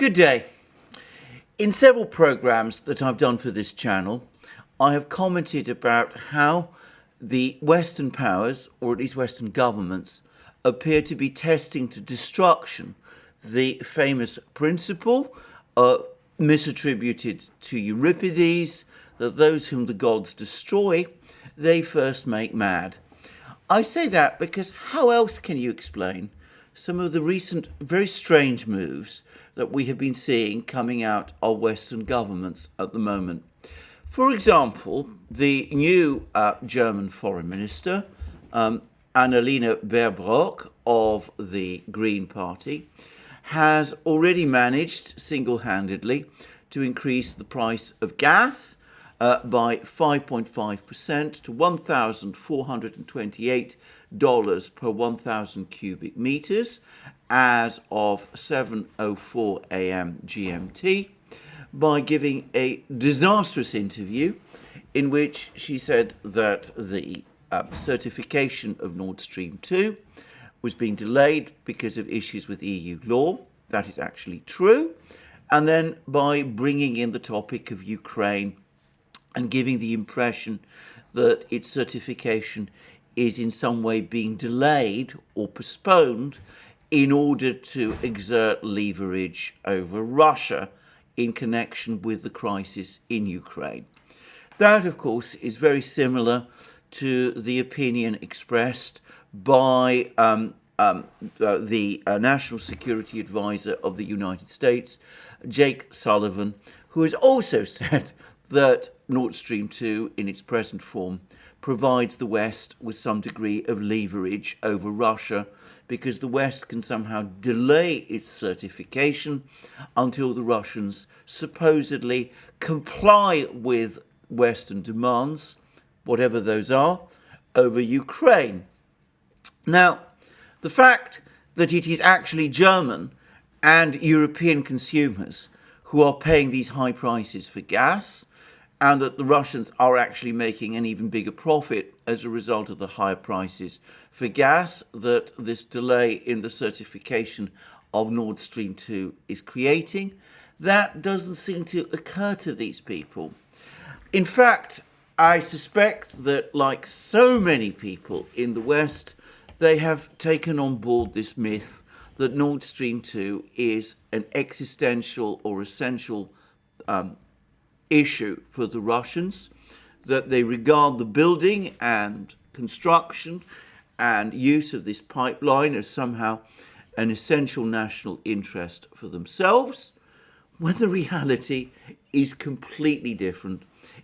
Good day. In several programs that I've done for this channel, I have commented about how the Western powers, or at least Western governments, appear to be testing to destruction the famous principle misattributed to Euripides, that those whom the gods destroy, they first make mad. I say that because how else can you explain some of the recent very strange moves that we have been seeing coming out of Western governments at the moment? For example, the new German foreign minister, Annalena Baerbock of the Green Party, has already managed single-handedly to increase the price of gas by 5.5% to $1,428 per 1,000 cubic meters as of 7:04 a.m. GMT, by giving a disastrous interview in which she said that the certification of Nord Stream 2 was being delayed because of issues with EU law. That is actually true. And then by bringing in the topic of Ukraine and giving the impression that its certification is in some way being delayed or postponed in order to exert leverage over Russia in connection with the crisis in Ukraine. That, of course, is very similar to the opinion expressed by the National Security Advisor of the United States, Jake Sullivan, who has also said that Nord Stream 2, in its present form, provides the West with some degree of leverage over Russia because the West can somehow delay its certification until the Russians supposedly comply with Western demands, whatever those are, over Ukraine. Now, the fact that it is actually German and European consumers who are paying these high prices for gas, and that the Russians are actually making an even bigger profit as a result of the higher prices for gas that this delay in the certification of Nord Stream 2 is creating, that doesn't seem to occur to these people. In fact, I suspect that, like so many people in the West, they have taken on board this myth that Nord Stream 2 is an existential or essential issue for the Russians, that they regard the building and construction and use of this pipeline as somehow an essential national interest for themselves, when the reality is completely different.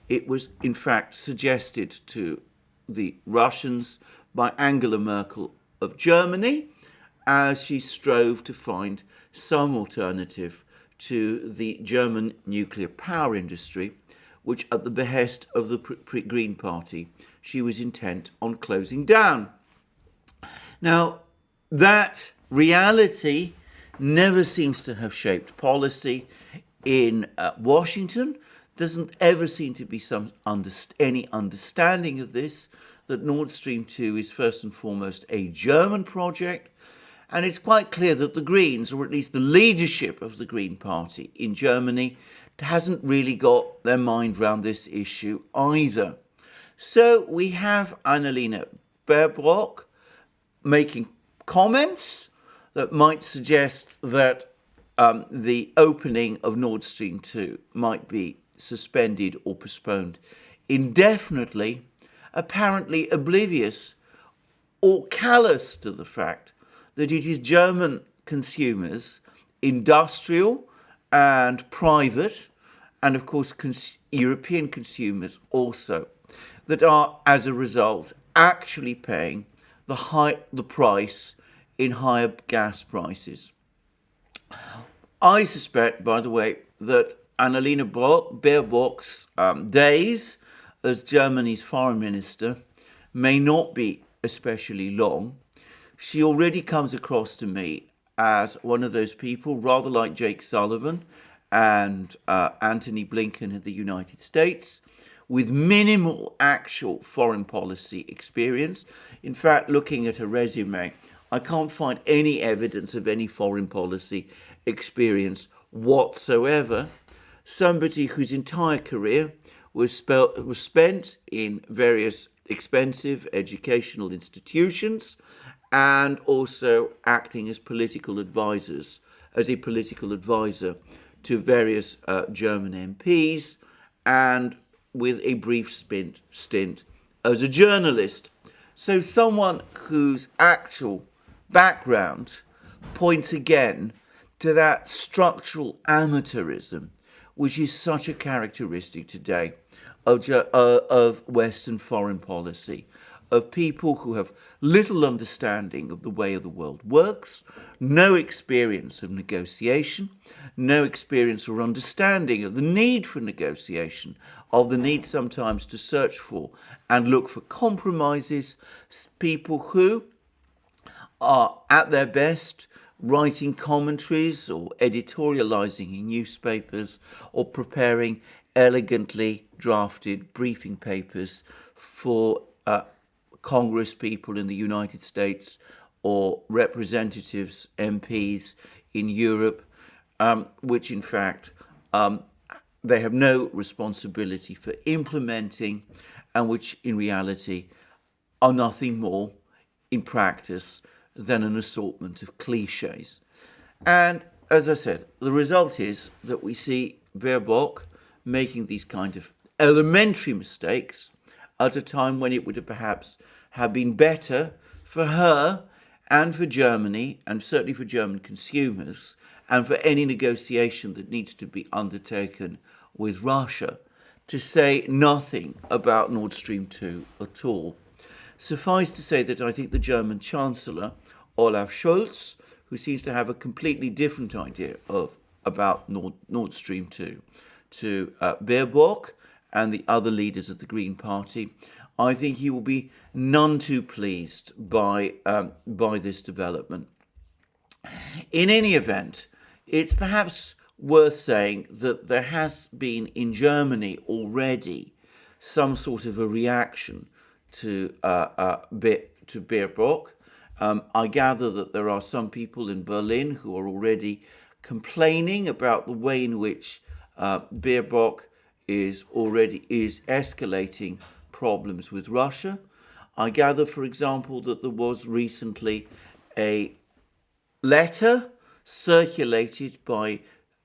It was, in fact, suggested to the Russians by Angela Merkel of Germany as she strove to find some alternative to the German nuclear power industry, which, at the behest of the Green Party, she was intent on closing down. Now, that reality never seems to have shaped policy in Washington. Doesn't ever seem to be any understanding of this, that Nord Stream 2 is first and foremost a German project. And it's quite clear that the Greens, or at least the leadership of the Green Party in Germany, hasn't really got their mind around this issue either. So we have Annalena Baerbock making comments that might suggest that the opening of Nord Stream 2 might be suspended or postponed indefinitely, apparently oblivious or callous to the fact that it is German consumers, industrial and private, and of course European consumers also, that are as a result actually paying the price in higher gas prices. I suspect, by the way, that Annalena Baerbock's days as Germany's foreign minister may not be especially long. She already comes across to me as one of those people, rather like Jake Sullivan and Antony Blinken in the United States, with minimal actual foreign policy experience. In fact, looking at her resume, I can't find any evidence of any foreign policy experience whatsoever, somebody whose entire career was spent in various expensive educational institutions and also acting as a political advisor to various German MPs, and with a brief stint as a journalist. So someone whose actual background points again to that structural amateurism which is such a characteristic today of Western foreign policy, of people who have little understanding of the way the world works, no experience of negotiation, no experience or understanding of the need for negotiation, of the need sometimes to search for and look for compromises, people who are at their best writing commentaries or editorializing in newspapers or preparing elegantly drafted briefing papers for Congress people in the United States or representatives, MPs in Europe, which in fact they have no responsibility for implementing, and which in reality are nothing more in practice than an assortment of cliches. And as I said, the result is that we see Baerbock making these kind of elementary mistakes at a time when it would have perhaps have been better for her and for Germany, and certainly for German consumers, and for any negotiation that needs to be undertaken with Russia, to say nothing about Nord Stream 2 at all. Suffice to say that I think the German Chancellor, Olaf Scholz, who seems to have a completely different idea about Nord Stream 2, to Baerbock and the other leaders of the Green Party, I think he will be none too pleased by this development. In any event, it's perhaps worth saying that there has been in Germany already some sort of a reaction to Baerbock. I gather that there are some people in Berlin who are already complaining about the way in which Baerbock is escalating problems with Russia. I gather, for example, that there was recently a letter circulated by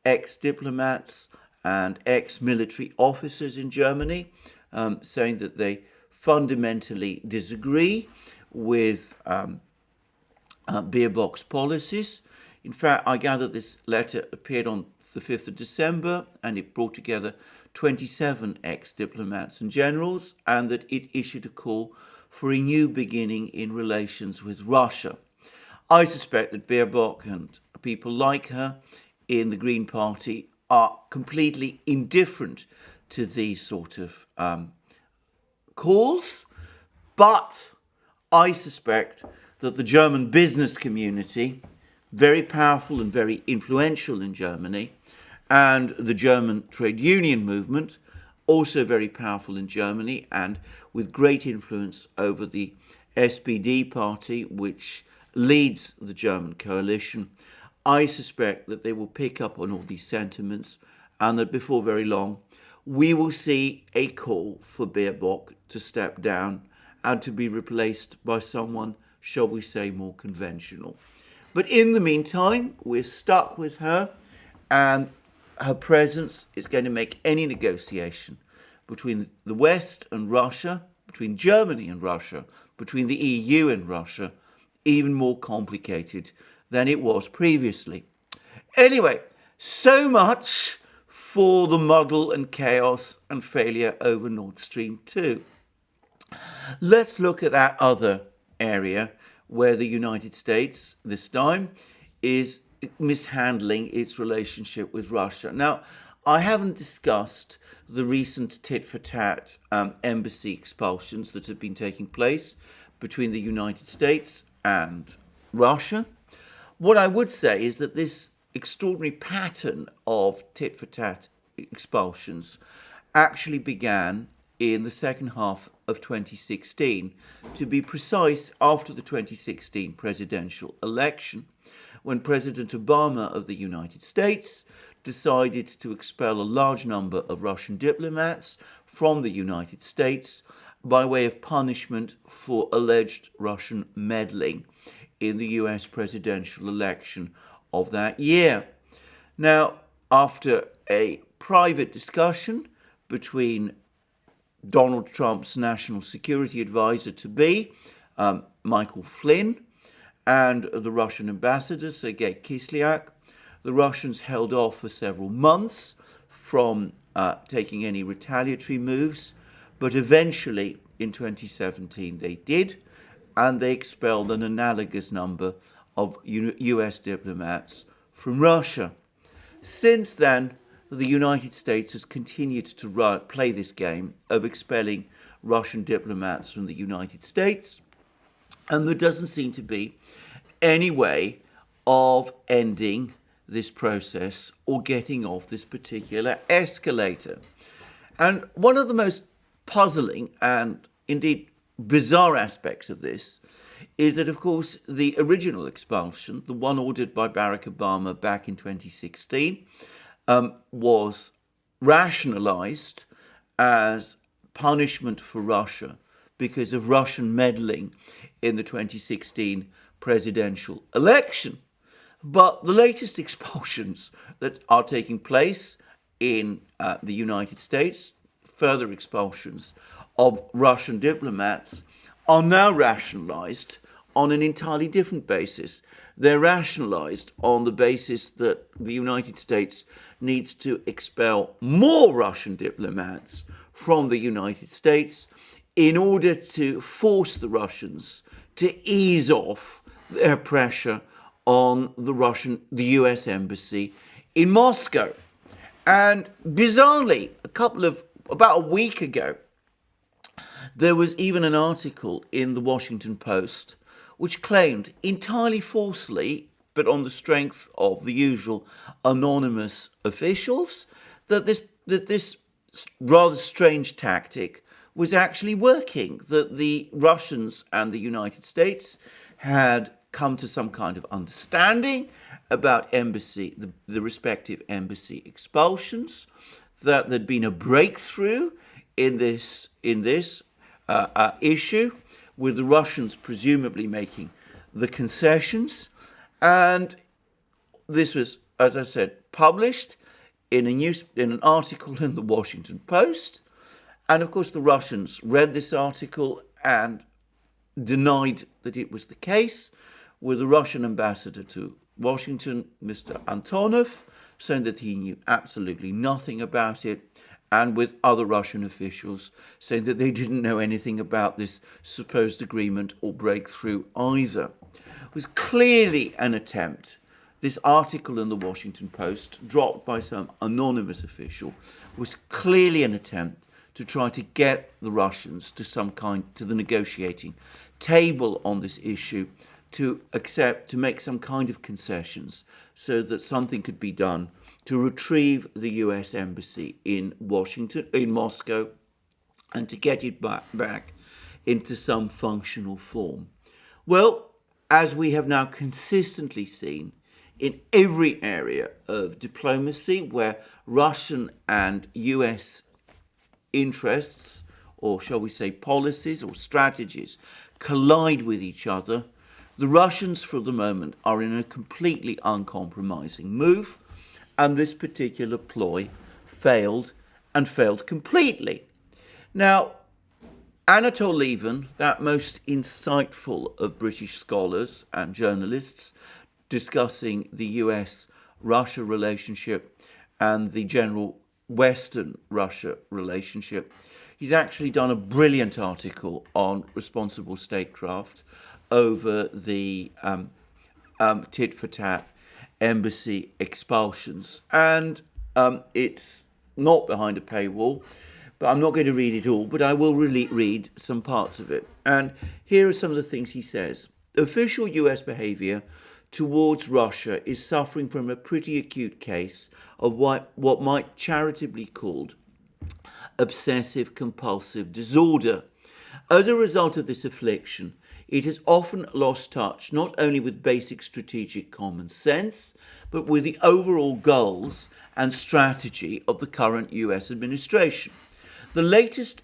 ex-diplomats and ex-military officers in Germany saying that they fundamentally disagree with Baerbock's policies. In fact, I gather this letter appeared on the 5th of December, and it brought together 27 ex-diplomats and generals, and that it issued a call for a new beginning in relations with Russia. I suspect that Baerbock and people like her in the Green Party are completely indifferent to these sort of calls, but I suspect that the German business community, very powerful and very influential in Germany, and the German trade union movement, also very powerful in Germany and with great influence over the SPD party, which leads the German coalition. I suspect that they will pick up on all these sentiments, and that before very long we will see a call for Baerbock to step down and to be replaced by someone, shall we say, more conventional. But in the meantime, we're stuck with her, and her presence is going to make any negotiation between the West and Russia, between Germany and Russia, between the EU and Russia, even more complicated than it was previously. Anyway, so much for the muddle and chaos and failure over Nord Stream 2. Let's look at that other area where the United States, this time, is mishandling its relationship with Russia. Now, I haven't discussed the recent tit-for-tat embassy expulsions that have been taking place between the United States and Russia. What I would say is that this extraordinary pattern of tit-for-tat expulsions actually began in the second half of 2016, to be precise, after the 2016 presidential election, when President Obama of the United States decided to expel a large number of Russian diplomats from the United States by way of punishment for alleged Russian meddling in the US presidential election of that year. Now, after a private discussion between Donald Trump's national security advisor-to-be, Michael Flynn, and the Russian ambassador, Sergei Kislyak, the Russians held off for several months from taking any retaliatory moves, but eventually in 2017 they did, and they expelled an analogous number of US diplomats from Russia. Since then, the United States has continued to play this game of expelling Russian diplomats from the United States, and there doesn't seem to be any way of ending this process or getting off this particular escalator. And one of the most puzzling and indeed bizarre aspects of this is that, of course, the original expulsion, the one ordered by Barack Obama back in 2016, was rationalized as punishment for Russia because of Russian meddling in the 2016 presidential election. But the latest expulsions that are taking place in the United States, further expulsions of Russian diplomats, are now rationalized on an entirely different basis. They're rationalized on the basis that the United States needs to expel more Russian diplomats from the United States in order to force the Russians to ease off their pressure on the US embassy in Moscow. And bizarrely, about a week ago, there was even an article in the Washington Post which claimed, entirely falsely, but on the strength of the usual anonymous officials, that this rather strange tactic was actually working, that the Russians and the United States had come to some kind of understanding about the respective embassy expulsions, that there'd been a breakthrough in this issue, with the Russians presumably making the concessions. And this was, as I said, published in an article in the Washington Post. And of course, the Russians read this article and denied that it was the case, with the Russian ambassador to Washington, Mr. Antonov, saying that he knew absolutely nothing about it, and with other Russian officials saying that they didn't know anything about this supposed agreement or breakthrough either. It was clearly an attempt. This article in the Washington Post, dropped by some anonymous official, was clearly an attempt to try to get the Russians to the negotiating table on this issue, to make some kind of concessions so that something could be done to retrieve the US embassy in Moscow, and to get it back into some functional form. Well, as we have now consistently seen in every area of diplomacy where Russian and US interests, or shall we say policies or strategies, collide with each other, the Russians for the moment are in a completely uncompromising move, and this particular ploy failed, and failed completely. Now, Anatol Lieven, that most insightful of British scholars and journalists discussing the US-Russia relationship and the general Western-Russia relationship, he's actually done a brilliant article on responsible statecraft over the tit-for-tat embassy expulsions. And it's not behind a paywall, but I'm not going to read it all, but I will read some parts of it. And here are some of the things he says. Official US behavior towards Russia is suffering from a pretty acute case of what might charitably called obsessive compulsive disorder. As a result of this affliction, it has often lost touch not only with basic strategic common sense, but with the overall goals and strategy of the current US administration. The latest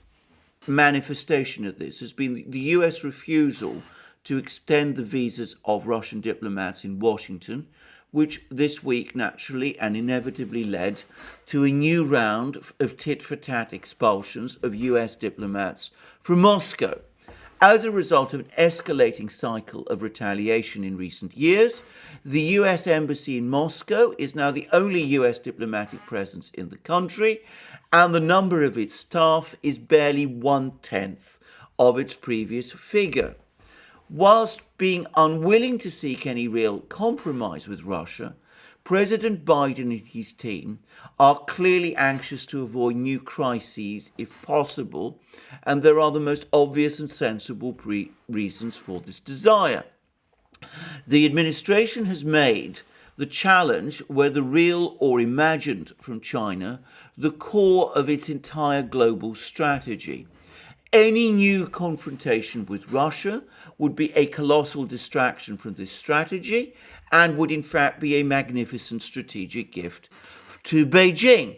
manifestation of this has been the US refusal to extend the visas of Russian diplomats in Washington, which this week naturally and inevitably led to a new round of tit-for-tat expulsions of US diplomats from Moscow. As a result of an escalating cycle of retaliation in recent years, the US Embassy in Moscow is now the only US diplomatic presence in the country, and the number of its staff is barely 1/10 of its previous figure. Whilst being unwilling to seek any real compromise with Russia, President Biden and his team are clearly anxious to avoid new crises if possible, and there are the most obvious and sensible reasons for this desire. The administration has made the challenge, whether real or imagined from China, the core of its entire global strategy. Any new confrontation with Russia would be a colossal distraction from this strategy and would in fact be a magnificent strategic gift to Beijing.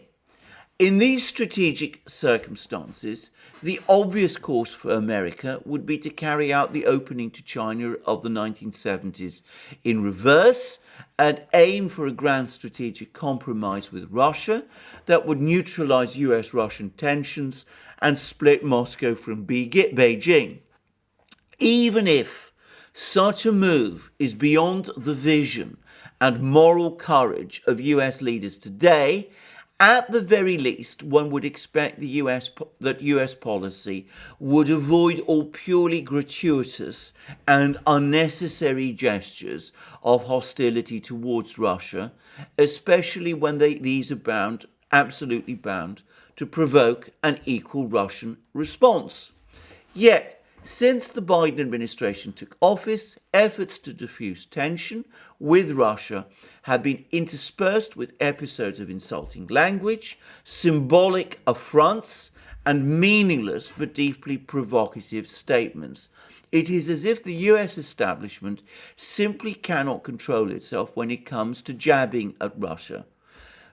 In these strategic circumstances, the obvious course for America would be to carry out the opening to China of the 1970s in reverse and aim for a grand strategic compromise with Russia that would neutralize US-Russian tensions and split Moscow from Beijing. Even if such a move is beyond the vision and moral courage of US leaders today, at the very least, one would expect that US policy would avoid all purely gratuitous and unnecessary gestures of hostility towards Russia, especially when these are absolutely bound to provoke an equal Russian response. Yet, since the Biden administration took office, efforts to diffuse tension with Russia have been interspersed with episodes of insulting language, symbolic affronts, and meaningless but deeply provocative statements. It is as if the US establishment simply cannot control itself when it comes to jabbing at Russia.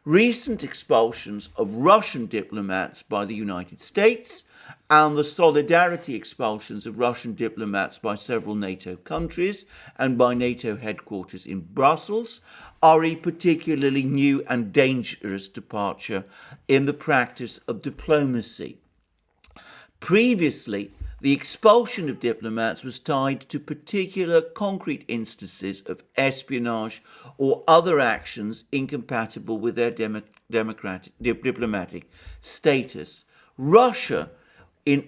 Recent expulsions of Russian diplomats by the United States and the solidarity expulsions of Russian diplomats by several NATO countries and by NATO headquarters in Brussels are a particularly new and dangerous departure in the practice of diplomacy. Previously, the expulsion of diplomats was tied to particular concrete instances of espionage or other actions incompatible with their diplomatic status. Russia,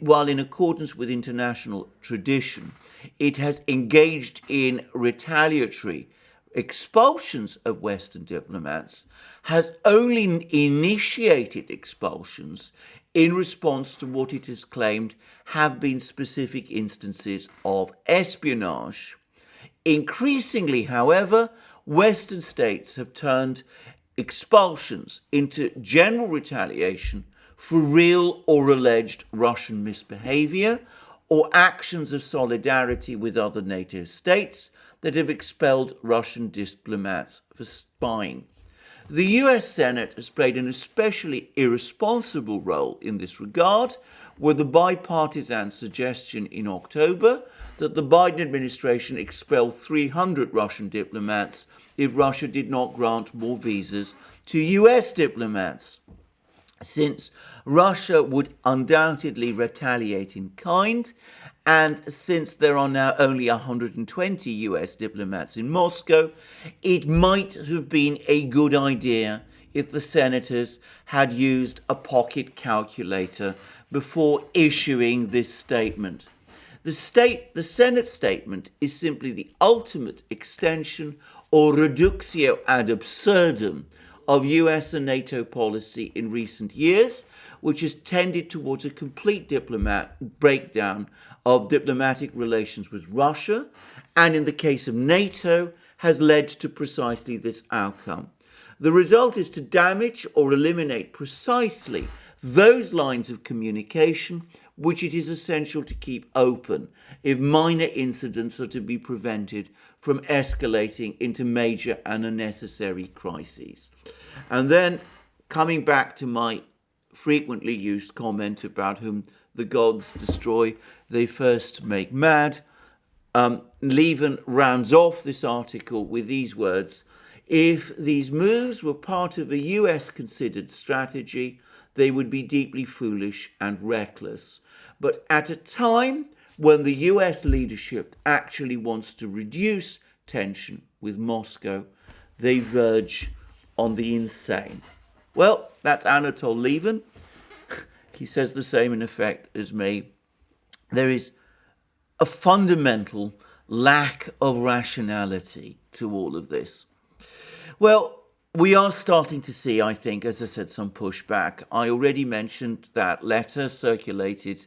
while in accordance with international tradition, it has engaged in retaliatory expulsions of Western diplomats, has only initiated expulsions in response to what it has claimed have been specific instances of espionage. Increasingly, however, Western states have turned expulsions into general retaliation for real or alleged Russian misbehavior or actions of solidarity with other NATO states that have expelled Russian diplomats for spying. The US Senate has played an especially irresponsible role in this regard, with the bipartisan suggestion in October that the Biden administration expel 300 Russian diplomats if Russia did not grant more visas to US diplomats. Since Russia would undoubtedly retaliate in kind, and since there are now only 120 US diplomats in Moscow, it might have been a good idea if the senators had used a pocket calculator before issuing this statement. The Senate statement is simply the ultimate extension or reductio ad absurdum of US and NATO policy in recent years, which has tended towards a complete breakdown of diplomatic relations with Russia, and in the case of NATO, has led to precisely this outcome. The result is to damage or eliminate precisely those lines of communication which it is essential to keep open if minor incidents are to be prevented from escalating into major and unnecessary crises. And then, coming back to my frequently used comment about whom the gods destroy, they first make mad, Levin rounds off this article with these words: if these moves were part of a US-considered strategy, they would be deeply foolish and reckless. But at a time when the US leadership actually wants to reduce tension with Moscow, they verge on the insane. Well, that's Anatol Levin. He says the same in effect as me. There is a fundamental lack of rationality to all of this. Well, we are starting to see, I think, as I said, some pushback. I already mentioned that letter circulated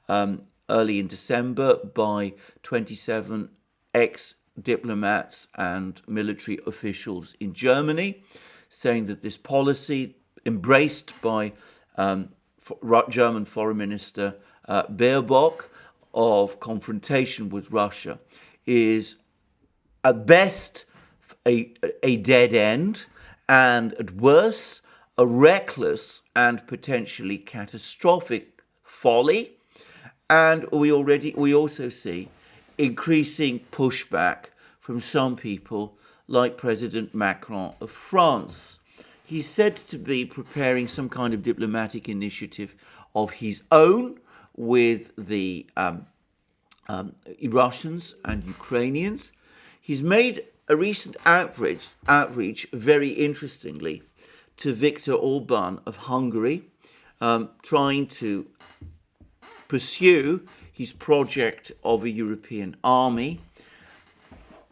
early in December by 27 ex-diplomats and military officials in Germany, saying that this policy embraced by German Foreign Minister Baerbock of confrontation with Russia is at best a dead end, and at worst a reckless and potentially catastrophic folly. And we also see increasing pushback from some people like President Macron of France. He's said to be preparing some kind of diplomatic initiative of his own with the Russians and Ukrainians. He's made a recent outreach, very interestingly, to Viktor Orban of Hungary, trying to pursue his project of a European army,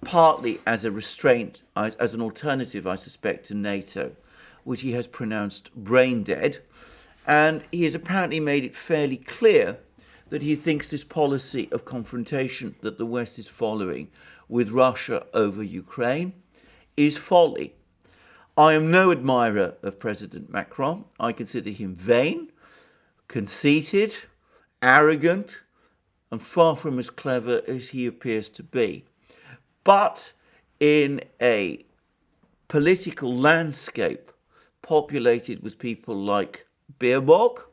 partly as a restraint, as an alternative, I suspect, to NATO, which he has pronounced brain dead. And he has apparently made it fairly clear that he thinks this policy of confrontation that the West is following with Russia over Ukraine is folly. I am no admirer of President Macron. I consider him vain, conceited, arrogant, and far from as clever as he appears to be. But in a political landscape populated with people like Baerbock,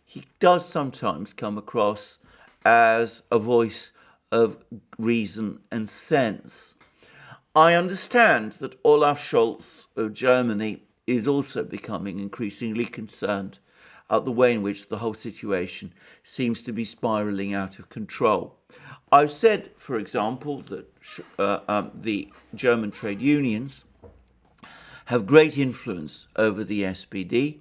he does sometimes come across as a voice of reason and sense. I understand that Olaf Scholz of Germany is also becoming increasingly concerned at the way in which the whole situation seems to be spiraling out of control. I've said, for example, that the German trade unions have great influence over the SPD,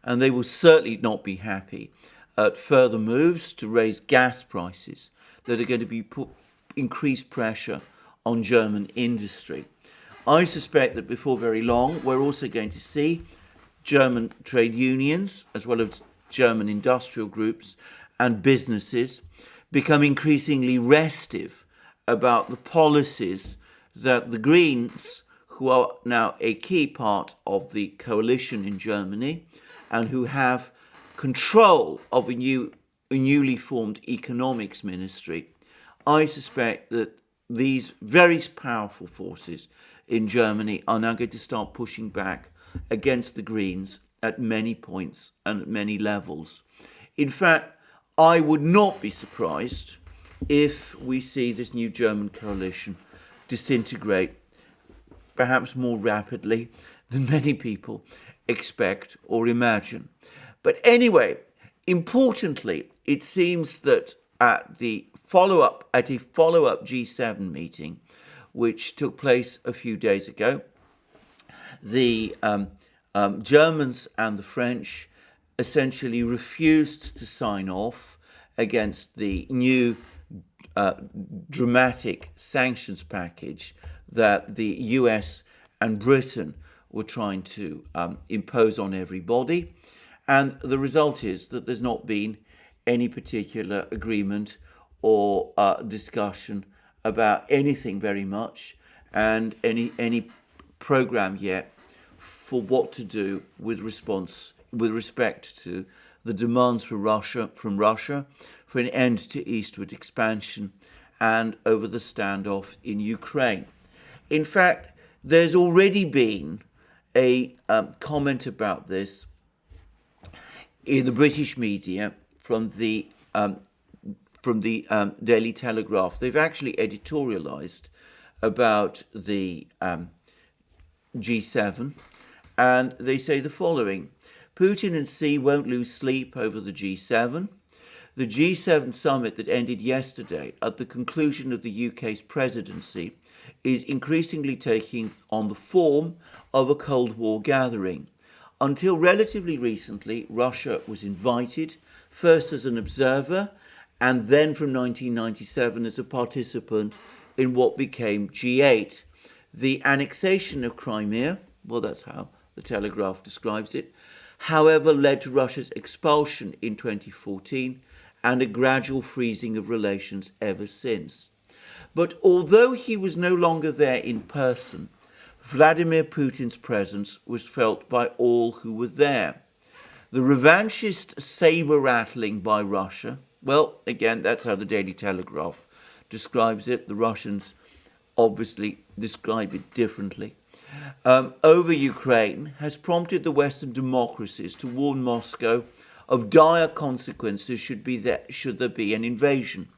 and they will certainly not be happy at further moves to raise gas prices that are going to be put increased pressure on German industry. I suspect that before very long, we're also going to see German trade unions, as well as German industrial groups and businesses, become increasingly restive about the policies that the Greens, who are now a key part of the coalition in Germany and who have control of a newly formed economics ministry, I suspect that these very powerful forces in Germany are now going to start pushing back against the Greens at many points and at many levels. In fact, I would not be surprised if we see this new German coalition disintegrate perhaps more rapidly than many people expect or imagine. But anyway, importantly, it seems that at a follow-up G7 meeting, which took place a few days ago, the Germans and the French essentially refused to sign off against the new dramatic sanctions package that the US and Britain were trying to impose on everybody. And the result is that there's not been any particular agreement or discussion about anything very much, and any program yet for what to do with respect to the demands from Russia for an end to eastward expansion and over the standoff in Ukraine. In fact, there's already been a comment about this in the British media from the Daily Telegraph. They've actually editorialized about the G7, and they say the following: Putin and Xi won't lose sleep over the G7. The G7 summit that ended yesterday at the conclusion of the UK's presidency is increasingly taking on the form of a Cold War gathering. Until relatively recently, Russia was invited, first as an observer, and then from 1997 as a participant in what became G8. The annexation of Crimea, well, that's how the Telegraph describes it, however, led to Russia's expulsion in 2014 and a gradual freezing of relations ever since. But although he was no longer there in person, Vladimir Putin's presence was felt by all who were there. The revanchist saber rattling by Russia, well, again, that's how the Daily Telegraph describes it. The Russians obviously describe it differently. Over Ukraine has prompted the Western democracies to warn Moscow of dire consequences should there be an invasion.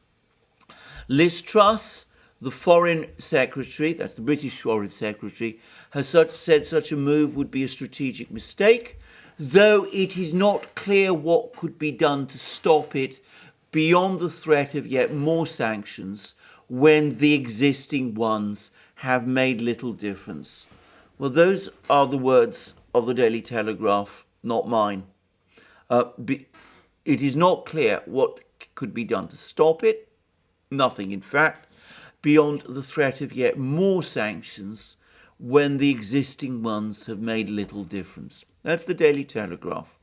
Liz Truss, the Foreign Secretary, that's the British Foreign Secretary, has said such a move would be a strategic mistake, though it is not clear what could be done to stop it beyond the threat of yet more sanctions when the existing ones have made little difference. Well, those are the words of the Daily Telegraph, not mine. It is not clear what could be done to stop it. Nothing, in fact, beyond the threat of yet more sanctions when the existing ones have made little difference. That's the Daily Telegraph.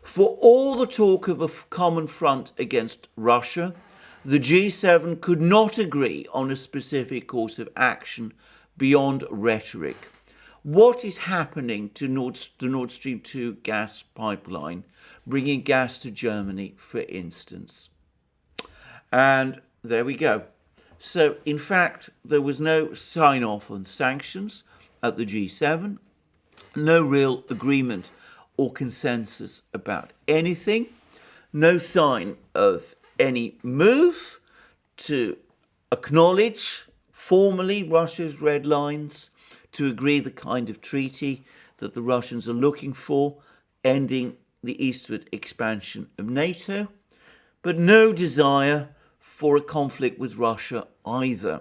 For all the talk of a common front against Russia, the G7 could not agree on a specific course of action beyond rhetoric. What is happening to the Nord Stream 2 gas pipeline, bringing gas to Germany, for instance? And there we go. So, in fact, there was no sign-off on sanctions at the G7, no real agreement or consensus about anything, no sign of any move to acknowledge formally Russia's red lines, to agree the kind of treaty that the Russians are looking for, ending the eastward expansion of NATO, but no desire for a conflict with Russia either.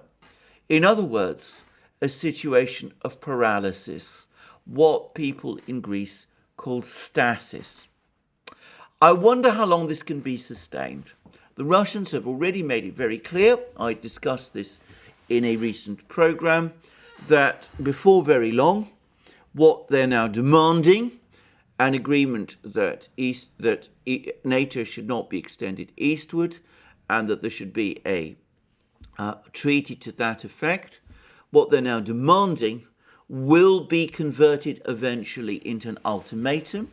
In other words, a situation of paralysis, what people in Greece call stasis. I wonder how long this can be sustained. The Russians have already made it very clear, I discussed this in a recent program, that before very long, what they're now demanding, an agreement that NATO should not be extended eastward, and that there should be a treaty to that effect. What they're now demanding will be converted eventually into an ultimatum,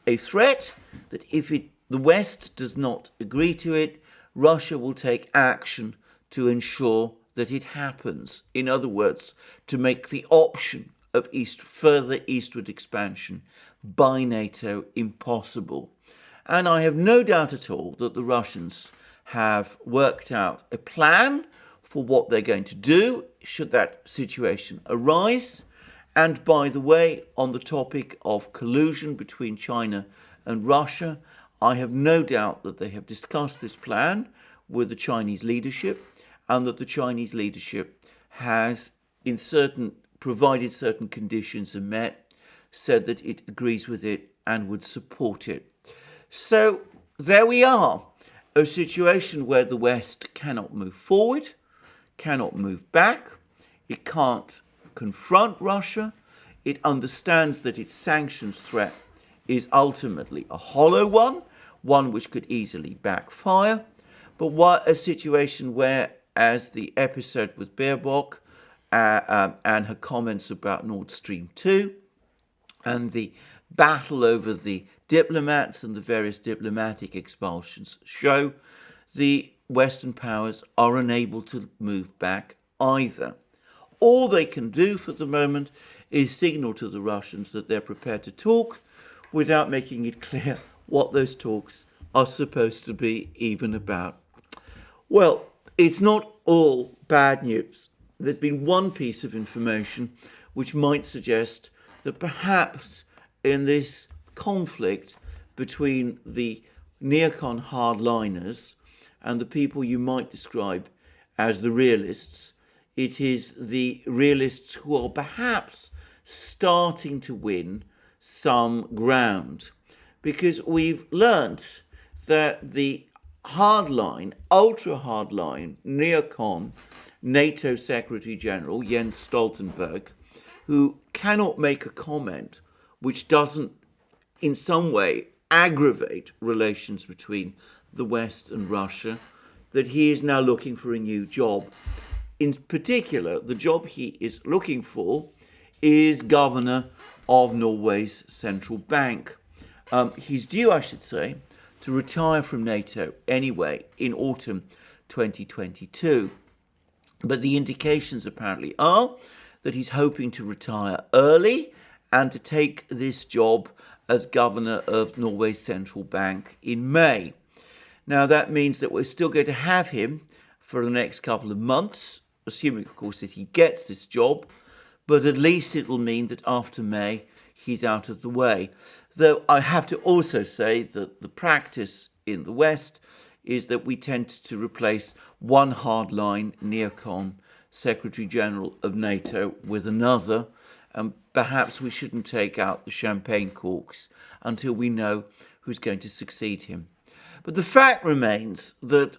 a threat that if the West does not agree to it, Russia will take action to ensure that it happens. In other words, to make the option of further eastward expansion by NATO impossible. And I have no doubt at all that the Russians have worked out a plan for what they're going to do should that situation arise. And by the way, on the topic of collusion between China and Russia, I have no doubt that they have discussed this plan with the Chinese leadership, and that the Chinese leadership has, provided certain conditions are met, said that it agrees with it and would support it. So there we are, a situation where the West cannot move forward, cannot move back, it can't confront Russia, it understands that its sanctions threat is ultimately a hollow one which could easily backfire, but what a situation where, as the episode with Baerbock and her comments about Nord Stream 2 and the battle over the diplomats and the various diplomatic expulsions show, the Western powers are unable to move back either. All they can do for the moment is signal to the Russians that they're prepared to talk without making it clear what those talks are supposed to be even about. Well, it's not all bad news. There's been one piece of information which might suggest that perhaps in this conflict between the neocon hardliners and the people you might describe as the realists, it is the realists who are perhaps starting to win some ground. Because we've learnt that the hardline, ultra hardline, neocon NATO Secretary General Jens Stoltenberg, who cannot make a comment which doesn't in some way aggravate relations between the West and Russia, that he is now looking for a new job. In particular, the job he is looking for is governor of Norway's central bank. He's due, I should say, to retire from NATO anyway in autumn 2022. But the indications apparently are that he's hoping to retire early and to take this job as governor of Norway's central bank in May. Now, that means that we're still going to have him for the next couple of months, assuming, of course, that he gets this job, but at least it will mean that after May, he's out of the way. Though I have to also say that the practice in the West is that we tend to replace one hardline neocon Secretary General of NATO with another, and perhaps we shouldn't take out the champagne corks until we know who's going to succeed him. But the fact remains that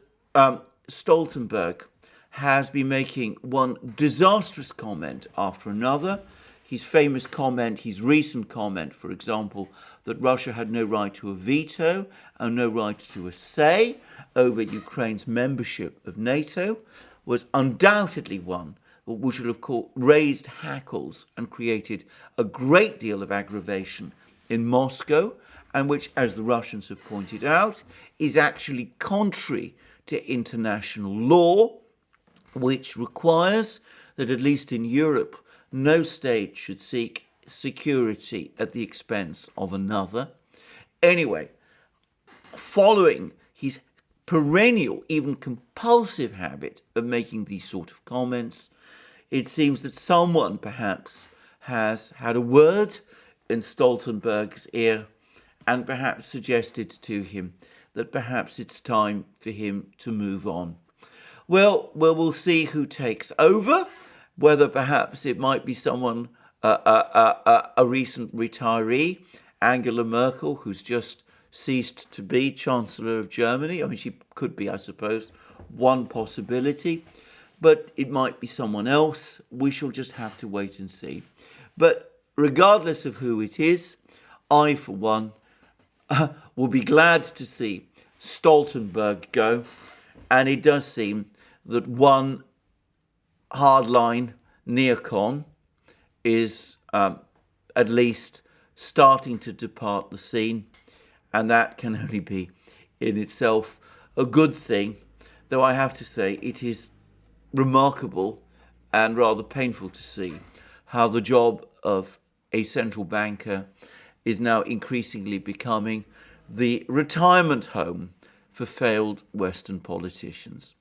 Stoltenberg has been making one disastrous comment after another. His famous comment, his recent comment, for example, that Russia had no right to a veto and no right to a say over Ukraine's membership of NATO, was undoubtedly one which would have raised hackles and created a great deal of aggravation in Moscow, and which, as the Russians have pointed out, is actually contrary to international law, which requires that, at least in Europe, no state should seek security at the expense of another. Anyway, following his perennial, even compulsive habit of making these sort of comments, it seems that someone perhaps has had a word in Stoltenberg's ear and perhaps suggested to him that perhaps it's time for him to move on. Well, we'll see who takes over, whether perhaps it might be someone, a recent retiree, Angela Merkel, who's just ceased to be Chancellor of Germany. I mean, she could be, I suppose, one possibility, but it might be someone else. We shall just have to wait and see. But regardless of who it is, I, for one, will be glad to see Stoltenberg go, and it does seem that one hardline neocon is at least starting to depart the scene, and that can only be in itself a good thing, though I have to say it is remarkable and rather painful to see how the job of a central banker is now increasingly becoming the retirement home for failed Western politicians.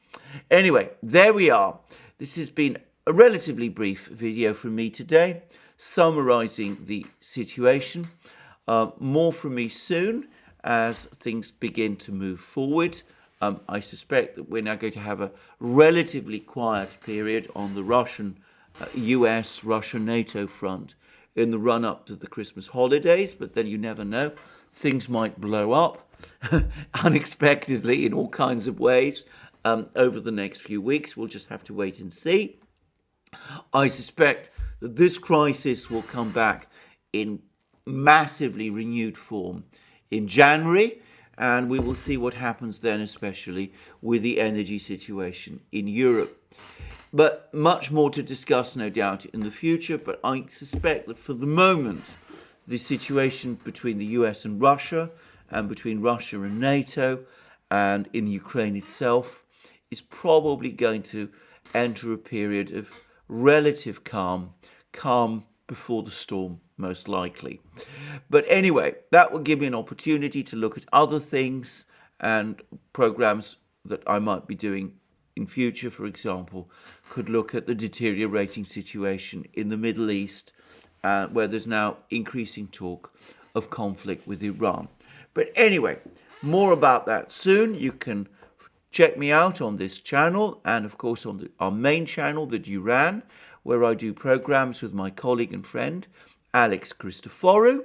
Anyway, there we are. This has been a relatively brief video from me today, summarising the situation. More from me soon as things begin to move forward. I suspect that we're now going to have a relatively quiet period on the Russian, US, Russia-NATO front in the run-up to the Christmas holidays, but then you never know. Things might blow up unexpectedly in all kinds of ways over the next few weeks. We'll just have to wait and see. I suspect that this crisis will come back in massively renewed form in January, and we will see what happens then, especially with the energy situation in Europe. But much more to discuss, no doubt, in the future, but I suspect that for the moment, the situation between the US and Russia, and between Russia and NATO, and in Ukraine itself, is probably going to enter a period of relative calm before the storm, most likely. But anyway, that will give me an opportunity to look at other things and programs that I might be doing in future. For example, could look at the deteriorating situation in the Middle East, where there's now increasing talk of conflict with Iran. But anyway, more about that soon. You can check me out on this channel and, of course, on our main channel, the Duran, where I do programs with my colleague and friend, Alex Christoforou.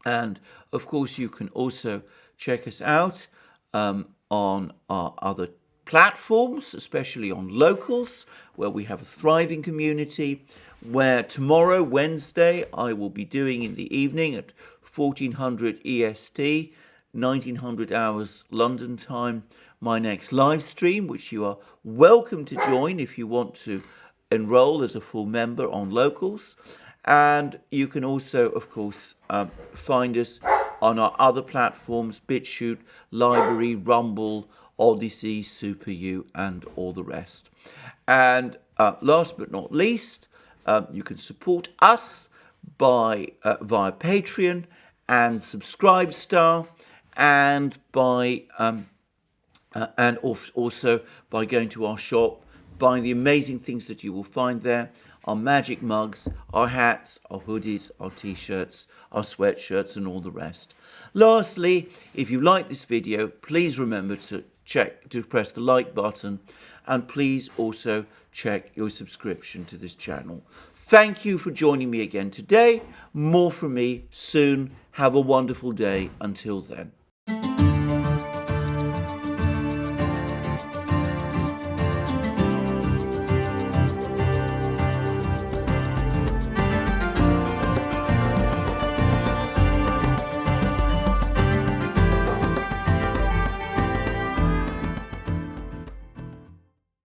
And, of course, you can also check us out on our other platforms, especially on Locals, where we have a thriving community, where tomorrow, Wednesday, I will be doing in the evening at 1400 EST, 1900 hours London time, my next live stream, which you are welcome to join if you want to enroll as a full member on Locals. And you can also, of course, find us on our other platforms, BitChute, Library, Rumble, ODYSEE, SuperU, and all the rest. And last but not least, you can support us by via Patreon and Subscribestar, and by and also by going to our shop, buying the amazing things that you will find there: our magic mugs, our hats, our hoodies, our t-shirts, our sweatshirts, and all the rest. Lastly, if you like this video, please remember to press the like button, and please also check your subscription to this channel. Thank you for joining me again today. More from me soon. Have a wonderful day. Until then.